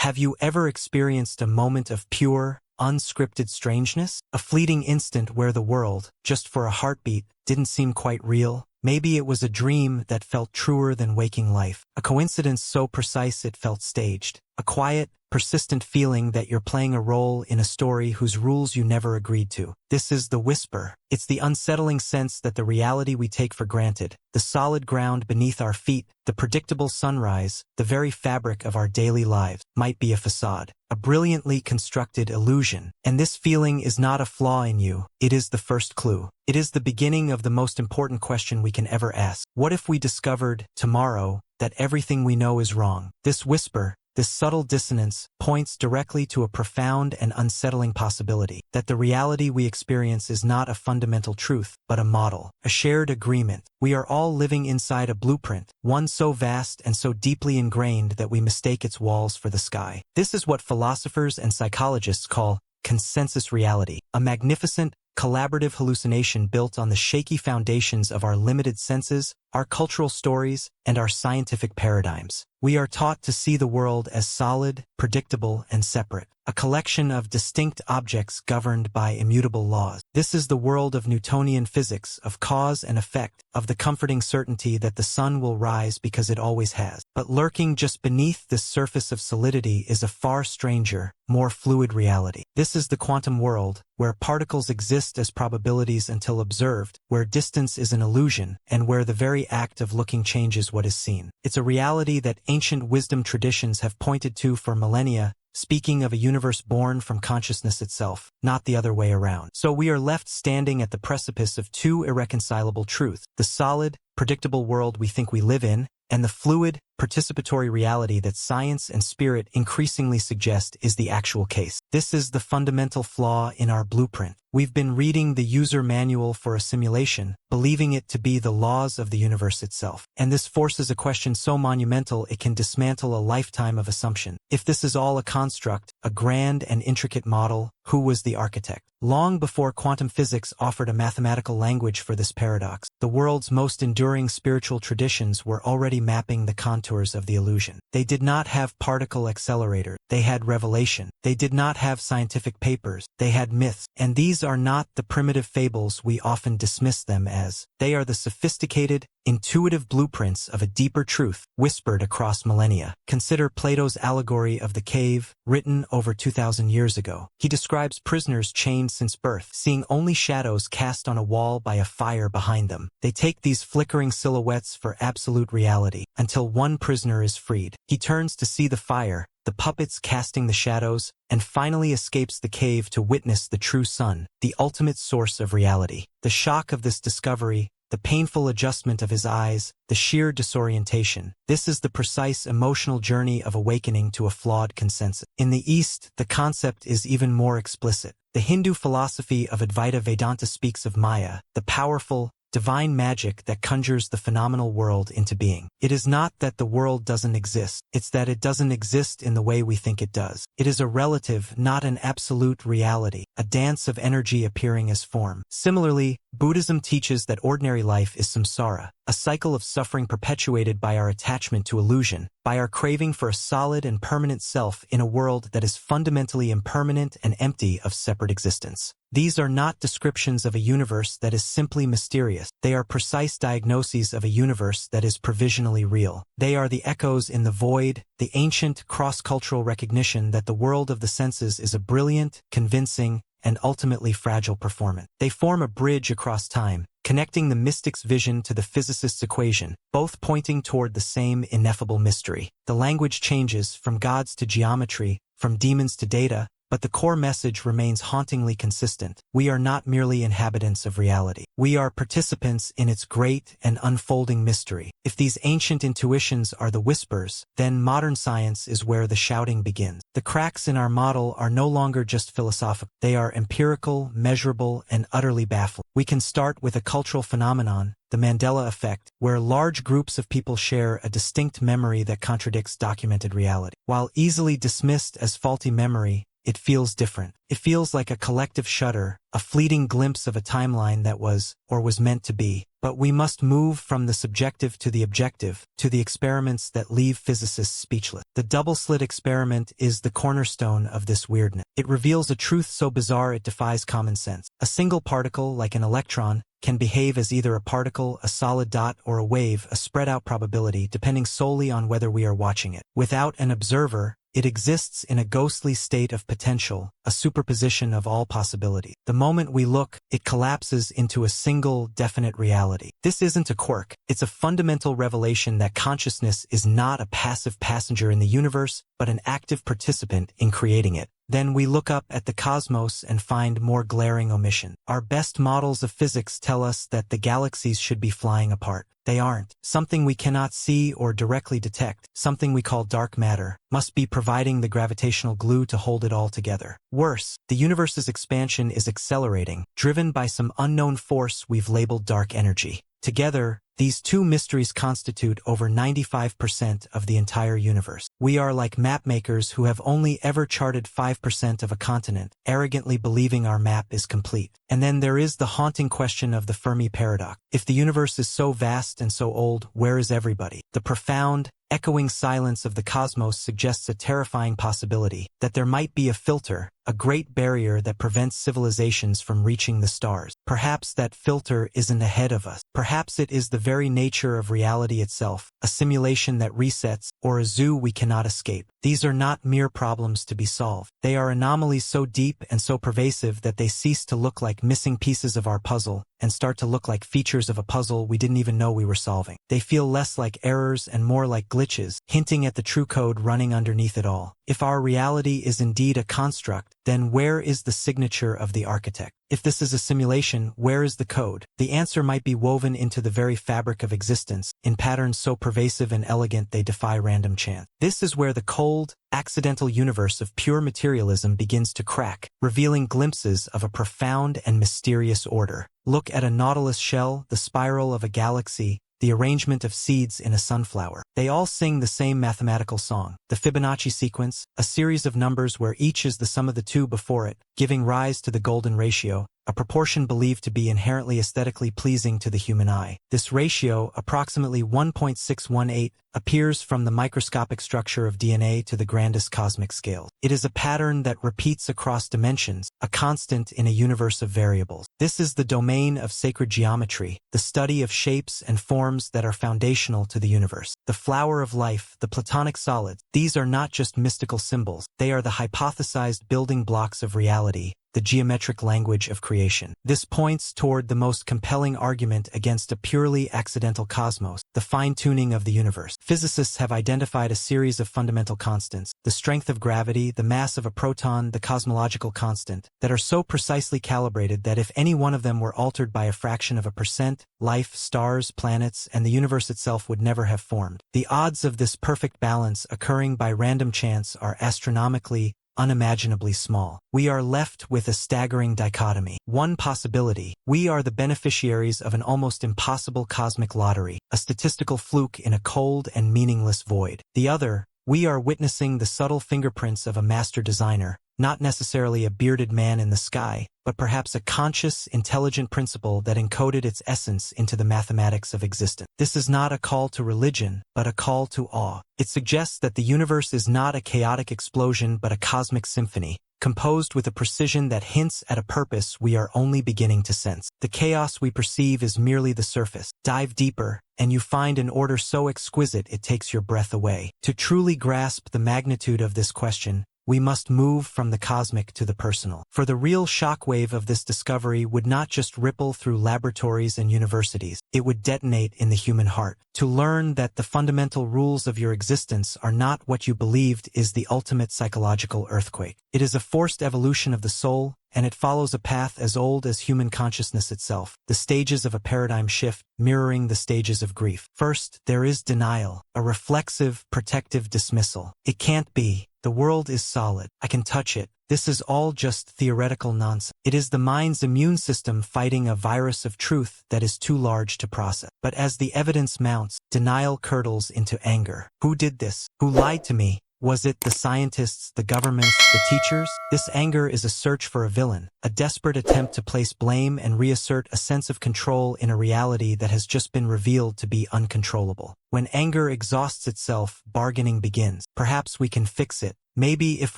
Have you ever experienced a moment of pure, unscripted strangeness? A fleeting instant where the world, just for a heartbeat, didn't seem quite real? Maybe it was a dream that felt truer than waking life. A coincidence so precise it felt staged. A quiet, persistent feeling that you're playing a role in a story whose rules you never agreed to. This is the whisper. It's the unsettling sense that the reality we take for granted, the solid ground beneath our feet, the predictable sunrise, the very fabric of our daily lives, might be a facade, a brilliantly constructed illusion. And this feeling is not a flaw in you. It is the first clue. It is the beginning of the most important question we can ever ask. What if we discovered, tomorrow, that everything we know is wrong? This whisper, this subtle dissonance, points directly to a profound and unsettling possibility, that the reality we experience is not a fundamental truth, but a model, a shared agreement. We are all living inside a blueprint, one so vast and so deeply ingrained that we mistake its walls for the sky. This is what philosophers and psychologists call consensus reality, a magnificent, collaborative hallucination built on the shaky foundations of our limited senses, our cultural stories, and our scientific paradigms. We are taught to see the world as solid, predictable, and separate, a collection of distinct objects governed by immutable laws. This is the world of Newtonian physics, of cause and effect, of the comforting certainty that the sun will rise because it always has. But lurking just beneath this surface of solidity is a far stranger, more fluid reality. This is the quantum world, where particles exist as probabilities until observed, where distance is an illusion, and where the very act of looking changes what is seen. It's a reality that ancient wisdom traditions have pointed to for millennia, speaking of a universe born from consciousness itself, not the other way around. So we are left standing at the precipice of two irreconcilable truths: the solid, predictable world we think we live in, and the fluid, participatory reality that science and spirit increasingly suggest is the actual case. This is the fundamental flaw in our blueprint. We've been reading the user manual for a simulation, believing it to be the laws of the universe itself. And this forces a question so monumental it can dismantle a lifetime of assumption. If this is all a construct, a grand and intricate model, who was the architect? Long before quantum physics offered a mathematical language for this paradox, the world's most enduring spiritual traditions were already mapping the contours of the illusion. They did not have particle accelerators. They had revelation. They did not have scientific papers. They had myths. And these are not the primitive fables we often dismiss them as. They are the sophisticated, intuitive blueprints of a deeper truth, whispered across millennia. Consider Plato's allegory of the cave, written over 2,000 years ago. He describes prisoners chained since birth, seeing only shadows cast on a wall by a fire behind them. They take these flickering silhouettes for absolute reality, until one prisoner is freed. He turns to see the fire, the puppets casting the shadows, and finally escapes the cave to witness the true sun, the ultimate source of reality. The shock of this discovery, the painful adjustment of his eyes, the sheer disorientation. This is the precise emotional journey of awakening to a flawed consensus. In the East, the concept is even more explicit. The Hindu philosophy of Advaita Vedanta speaks of Maya, the powerful, divine magic that conjures the phenomenal world into being. It is not that the world doesn't exist, it's that it doesn't exist in the way we think it does. It is a relative, not an absolute reality, a dance of energy appearing as form. Similarly, Buddhism teaches that ordinary life is samsara, a cycle of suffering perpetuated by our attachment to illusion, by our craving for a solid and permanent self in a world that is fundamentally impermanent and empty of separate existence. These are not descriptions of a universe that is simply mysterious. They are precise diagnoses of a universe that is provisionally real. They are the echoes in the void, the ancient cross-cultural recognition that the world of the senses is a brilliant, convincing, and ultimately fragile performance. They form a bridge across time, connecting the mystic's vision to the physicist's equation, both pointing toward the same ineffable mystery. The language changes from gods to geometry, from demons to data, but the core message remains hauntingly consistent. We are not merely inhabitants of reality. We are participants in its great and unfolding mystery. If these ancient intuitions are the whispers, then modern science is where the shouting begins. The cracks in our model are no longer just philosophical. They are empirical, measurable, and utterly baffling. We can start with a cultural phenomenon, the Mandela effect, where large groups of people share a distinct memory that contradicts documented reality. While easily dismissed as faulty memory, it feels different. It feels like a collective shudder, a fleeting glimpse of a timeline that was, or was meant to be. But we must move from the subjective to the objective, to the experiments that leave physicists speechless. The double-slit experiment is the cornerstone of this weirdness. It reveals a truth so bizarre it defies common sense. A single particle, like an electron, can behave as either a particle, a solid dot, or a wave, a spread-out probability, depending solely on whether we are watching it. Without an observer, it exists in a ghostly state of potential, a superposition of all possibility. The moment we look, it collapses into a single, definite reality. This isn't a quirk. It's a fundamental revelation that consciousness is not a passive passenger in the universe, but an active participant in creating it. Then we look up at the cosmos and find more glaring omission. Our best models of physics tell us that the galaxies should be flying apart. They aren't. Something we cannot see or directly detect, something we call dark matter, must be providing the gravitational glue to hold it all together. Worse, the universe's expansion is accelerating, driven by some unknown force we've labeled dark energy. Together, these two mysteries constitute over 95% of the entire universe. We are like mapmakers who have only ever charted 5% of a continent, arrogantly believing our map is complete. And then there is the haunting question of the Fermi paradox. If the universe is so vast and so old, where is everybody? The profound, echoing silence of the cosmos suggests a terrifying possibility, that there might be a filter, a great barrier that prevents civilizations from reaching the stars. Perhaps that filter isn't ahead of us. Perhaps it is the very nature of reality itself, a simulation that resets, or a zoo we cannot escape. These are not mere problems to be solved. They are anomalies so deep and so pervasive that they cease to look like missing pieces of our puzzle and start to look like features of a puzzle we didn't even know we were solving. They feel less like errors and more like glitches, hinting at the true code running underneath it all. If our reality is indeed a construct, then where is the signature of the architect? If this is a simulation, where is the code? The answer might be woven into the very fabric of existence, in patterns so pervasive and elegant they defy random chance. This is where the cold, accidental universe of pure materialism begins to crack, revealing glimpses of a profound and mysterious order. Look at a nautilus shell, the spiral of a galaxy, the arrangement of seeds in a sunflower. They all sing the same mathematical song. The Fibonacci sequence, a series of numbers where each is the sum of the two before it, giving rise to the golden ratio, a proportion believed to be inherently aesthetically pleasing to the human eye. This ratio, approximately 1.618, appears from the microscopic structure of DNA to the grandest cosmic scales. It is a pattern that repeats across dimensions, a constant in a universe of variables. This is the domain of sacred geometry, the study of shapes and forms that are foundational to the universe. The flower of life, the Platonic solids, these are not just mystical symbols, they are the hypothesized building blocks of reality, the geometric language of creation. This points toward the most compelling argument against a purely accidental cosmos, the fine-tuning of the universe. Physicists have identified a series of fundamental constants, the strength of gravity, the mass of a proton, the cosmological constant, that are so precisely calibrated that if any one of them were altered by a fraction of a percent, life, stars, planets, and the universe itself would never have formed. The odds of this perfect balance occurring by random chance are astronomically, unimaginably small. We are left with a staggering dichotomy. One possibility: we are the beneficiaries of an almost impossible cosmic lottery, a statistical fluke in a cold and meaningless void. The other: we are witnessing the subtle fingerprints of a master designer, not necessarily a bearded man in the sky, but perhaps a conscious, intelligent principle that encoded its essence into the mathematics of existence. This is not a call to religion, but a call to awe. It suggests that the universe is not a chaotic explosion but a cosmic symphony, composed with a precision that hints at a purpose we are only beginning to sense. The chaos we perceive is merely the surface. Dive deeper, and you find an order so exquisite it takes your breath away. To truly grasp the magnitude of this question, we must move from the cosmic to the personal. For the real shockwave of this discovery would not just ripple through laboratories and universities, it would detonate in the human heart. To learn that the fundamental rules of your existence are not what you believed is the ultimate psychological earthquake. It is a forced evolution of the soul, and it follows a path as old as human consciousness itself, the stages of a paradigm shift mirroring the stages of grief. First, there is denial, a reflexive, protective dismissal. It can't be. The world is solid. I can touch it. This is all just theoretical nonsense. It is the mind's immune system fighting a virus of truth that is too large to process. But as the evidence mounts, denial curdles into anger. Who did this? Who lied to me? Was it the scientists, the governments, the teachers? This anger is a search for a villain, a desperate attempt to place blame and reassert a sense of control in a reality that has just been revealed to be uncontrollable. When anger exhausts itself, bargaining begins. Perhaps we can fix it. Maybe if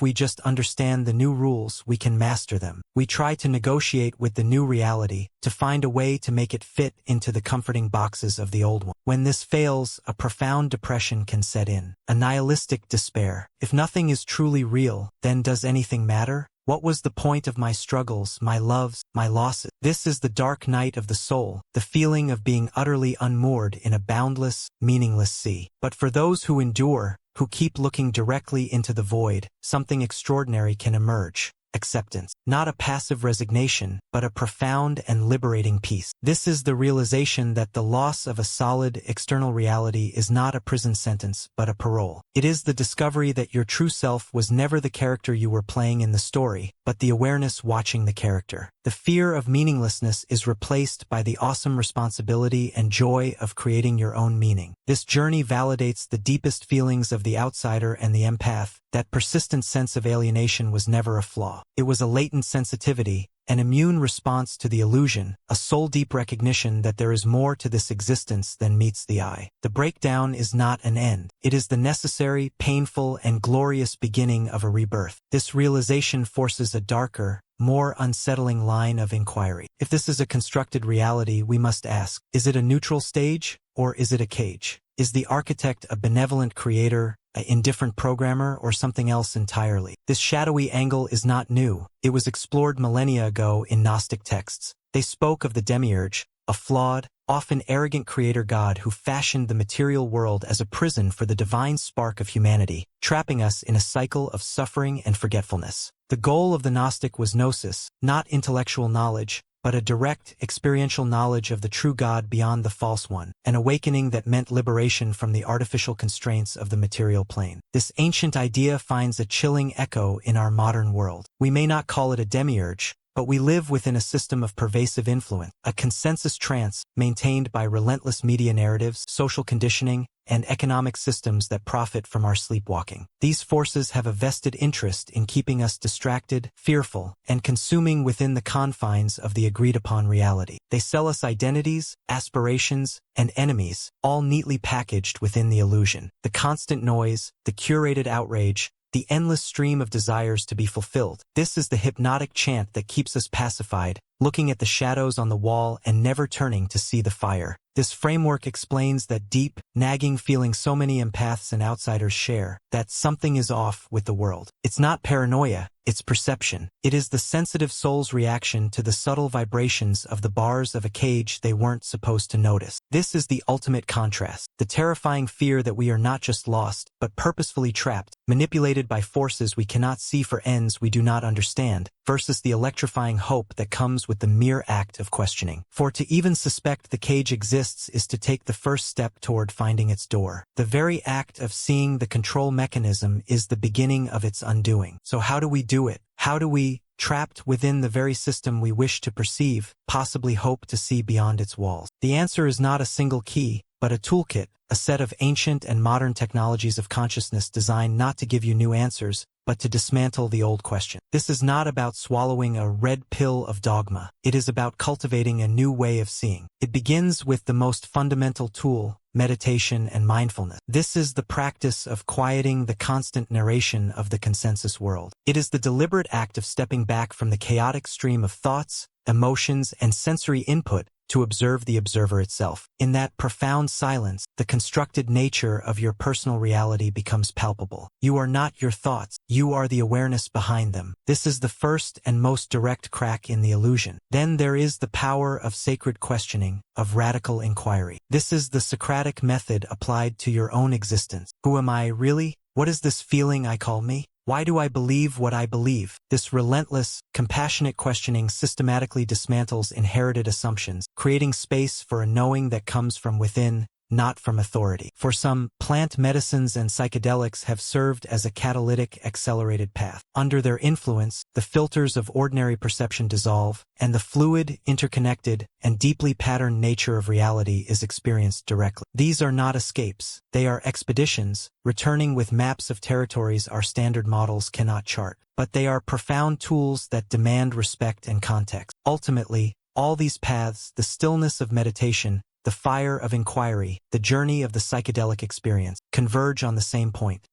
we just understand the new rules, we can master them. We try to negotiate with the new reality, to find a way to make it fit into the comforting boxes of the old one. When this fails, a profound depression can set in, a nihilistic despair. If nothing is truly real, then does anything matter? What was the point of my struggles, my loves, my losses? This is the dark night of the soul, the feeling of being utterly unmoored in a boundless, meaningless sea. But for those who endure, who keep looking directly into the void, something extraordinary can emerge. Acceptance. Not a passive resignation, but a profound and liberating peace. This is the realization that the loss of a solid, external reality is not a prison sentence, but a parole. It is the discovery that your true self was never the character you were playing in the story, but the awareness watching the character. The fear of meaninglessness is replaced by the awesome responsibility and joy of creating your own meaning. This journey validates the deepest feelings of the outsider and the empath. That persistent sense of alienation was never a flaw. It was a latent sensitivity, an immune response to the illusion, a soul-deep recognition that there is more to this existence than meets the eye. The breakdown is not an end. It is the necessary, painful, and glorious beginning of a rebirth. This realization forces a darker, more unsettling line of inquiry. If this is a constructed reality, we must ask, is it a neutral stage, or is it a cage? Is the architect a benevolent creator, an indifferent programmer, or something else entirely? This shadowy angle is not new. It was explored millennia ago in Gnostic texts. They spoke of the demiurge, a flawed, often arrogant creator god who fashioned the material world as a prison for the divine spark of humanity, trapping us in a cycle of suffering and forgetfulness. The goal of the Gnostic was gnosis, not intellectual knowledge, but a direct, experiential knowledge of the true God beyond the false one, an awakening that meant liberation from the artificial constraints of the material plane. This ancient idea finds a chilling echo in our modern world. We may not call it a demiurge, but we live within a system of pervasive influence, a consensus trance maintained by relentless media narratives, social conditioning, and economic systems that profit from our sleepwalking. These forces have a vested interest in keeping us distracted, fearful, and consuming within the confines of the agreed-upon reality. They sell us identities, aspirations, and enemies, all neatly packaged within the illusion. The constant noise, the curated outrage, the endless stream of desires to be fulfilled. This is the hypnotic chant that keeps us pacified, looking at the shadows on the wall and never turning to see the fire. This framework explains that deep, nagging feeling so many empaths and outsiders share, that something is off with the world. It's not paranoia, it's perception. It is the sensitive soul's reaction to the subtle vibrations of the bars of a cage they weren't supposed to notice. This is the ultimate contrast, the terrifying fear that we are not just lost, but purposefully trapped, manipulated by forces we cannot see for ends we do not understand, versus the electrifying hope that comes with the mere act of questioning. For to even suspect the cage exists is to take the first step toward finding its door. The very act of seeing the control mechanism is the beginning of its undoing. So how do we do it? How do we, trapped within the very system we wish to perceive, possibly hope to see beyond its walls? The answer is not a single key, but a toolkit, a set of ancient and modern technologies of consciousness designed not to give you new answers, but to dismantle the old question. This is not about swallowing a red pill of dogma. It is about cultivating a new way of seeing. It begins with the most fundamental tool, meditation and mindfulness. This is the practice of quieting the constant narration of the consensus world. It is the deliberate act of stepping back from the chaotic stream of thoughts, emotions, and sensory input to observe the observer itself. In that profound silence, the constructed nature of your personal reality becomes palpable. You are not your thoughts. You are the awareness behind them. This is the first and most direct crack in the illusion. Then there is the power of sacred questioning, of radical inquiry. This is the Socratic method applied to your own existence. Who am I really? What is this feeling I call me? Why do I believe what I believe? This relentless, compassionate questioning systematically dismantles inherited assumptions, creating space for a knowing that comes from within, not from authority. For some, plant medicines and psychedelics have served as a catalytic, accelerated path. Under their influence, the filters of ordinary perception dissolve, and the fluid, interconnected, and deeply patterned nature of reality is experienced directly. These are not escapes. They are expeditions, returning with maps of territories our standard models cannot chart. But they are profound tools that demand respect and context. Ultimately, all these paths, the stillness of meditation, the fire of inquiry, the journey of the psychedelic experience, converge on the same point.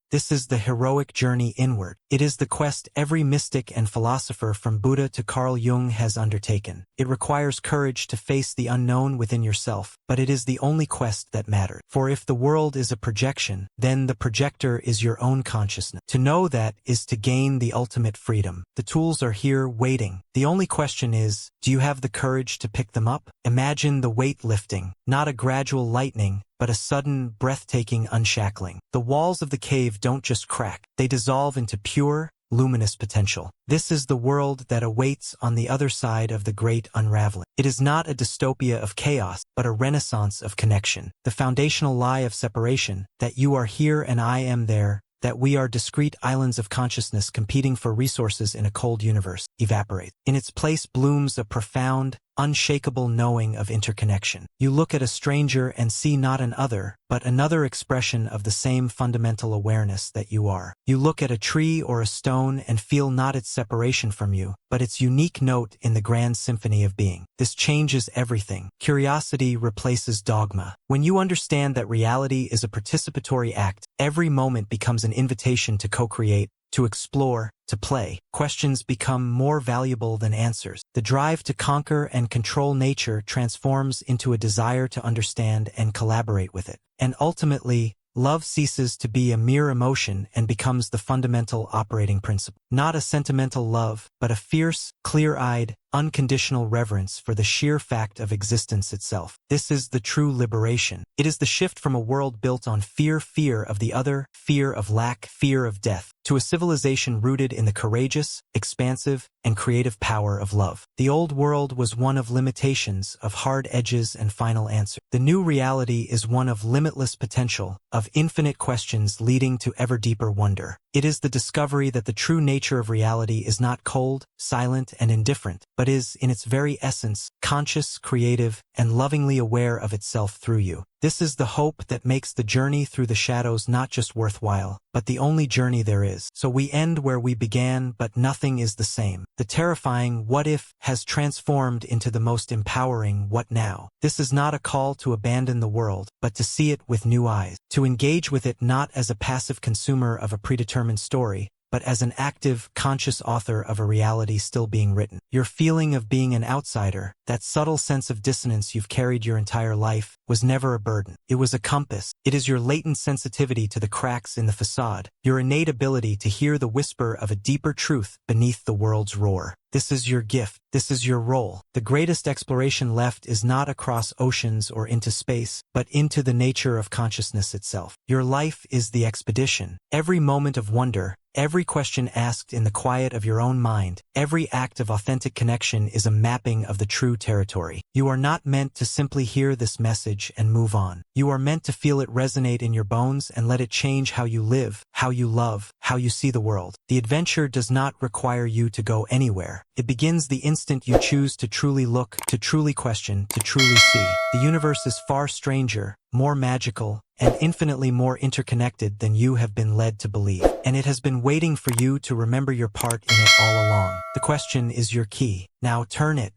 This is the heroic journey inward. It is the quest every mystic and philosopher from Buddha to Carl Jung has undertaken. It requires courage to face the unknown within yourself, but it is the only quest that matters. For if the world is a projection, then the projector is your own consciousness. To know that is to gain the ultimate freedom. The tools are here waiting. The only question is, do you have the courage to pick them up? Imagine the weight lifting, not a gradual lightening, but a sudden, breathtaking unshackling. The walls of the cave don't just crack, they dissolve into pure, luminous potential. This is the world that awaits on the other side of the great unraveling. It is not a dystopia of chaos, but a renaissance of connection. The foundational lie of separation, that you are here and I am there, that we are discrete islands of consciousness competing for resources in a cold universe, evaporates. In its place blooms a profound, unshakable knowing of interconnection. You look at a stranger and see not an other, but another expression of the same fundamental awareness that you are. You look at a tree or a stone and feel not its separation from you, but its unique note in the grand symphony of being. This changes everything. Curiosity replaces dogma. When you understand that reality is a participatory act, every moment becomes an invitation to co-create, to explore, to play. Questions become more valuable than answers. The drive to conquer and control nature transforms into a desire to understand and collaborate with it. And ultimately, love ceases to be a mere emotion and becomes the fundamental operating principle. Not a sentimental love, but a fierce, clear-eyed, unconditional reverence for the sheer fact of existence itself. This is the true liberation. It is the shift from a world built on fear of the other, fear of lack, fear of death, to a civilization rooted in the courageous, expansive, and creative power of love. The old world was one of limitations, of hard edges and final answers. The new reality is one of limitless potential, of infinite questions leading to ever deeper wonder. It is the discovery that the true nature of reality is not cold, silent, and indifferent, but is, in its very essence, conscious, creative, and lovingly aware of itself through you. This is the hope that makes the journey through the shadows not just worthwhile, but the only journey there is. So we end where we began, but nothing is the same. The terrifying what if has transformed into the most empowering what now. This is not a call to abandon the world, but to see it with new eyes, to engage with it not as a passive consumer of a predetermined story, but as an active, conscious author of a reality still being written. Your feeling of being an outsider, that subtle sense of dissonance you've carried your entire life, was never a burden. It was a compass. It is your latent sensitivity to the cracks in the facade, your innate ability to hear the whisper of a deeper truth beneath the world's roar. This is your gift. This is your role. The greatest exploration left is not across oceans or into space, but into the nature of consciousness itself. Your life is the expedition. Every moment of wonder, every question asked in the quiet of your own mind, every act of authentic connection is a mapping of the true territory. You are not meant to simply hear this message and move on. You are meant to feel it resonate in your bones and let it change how you live, how you love, how you see the world. The adventure does not require you to go anywhere. It begins the instant you choose to truly look, to truly question, to truly see. The universe is far stranger, more magical, and infinitely more interconnected than you have been led to believe. And it has been waiting for you to remember your part in it all along. The question is your key. Now turn it.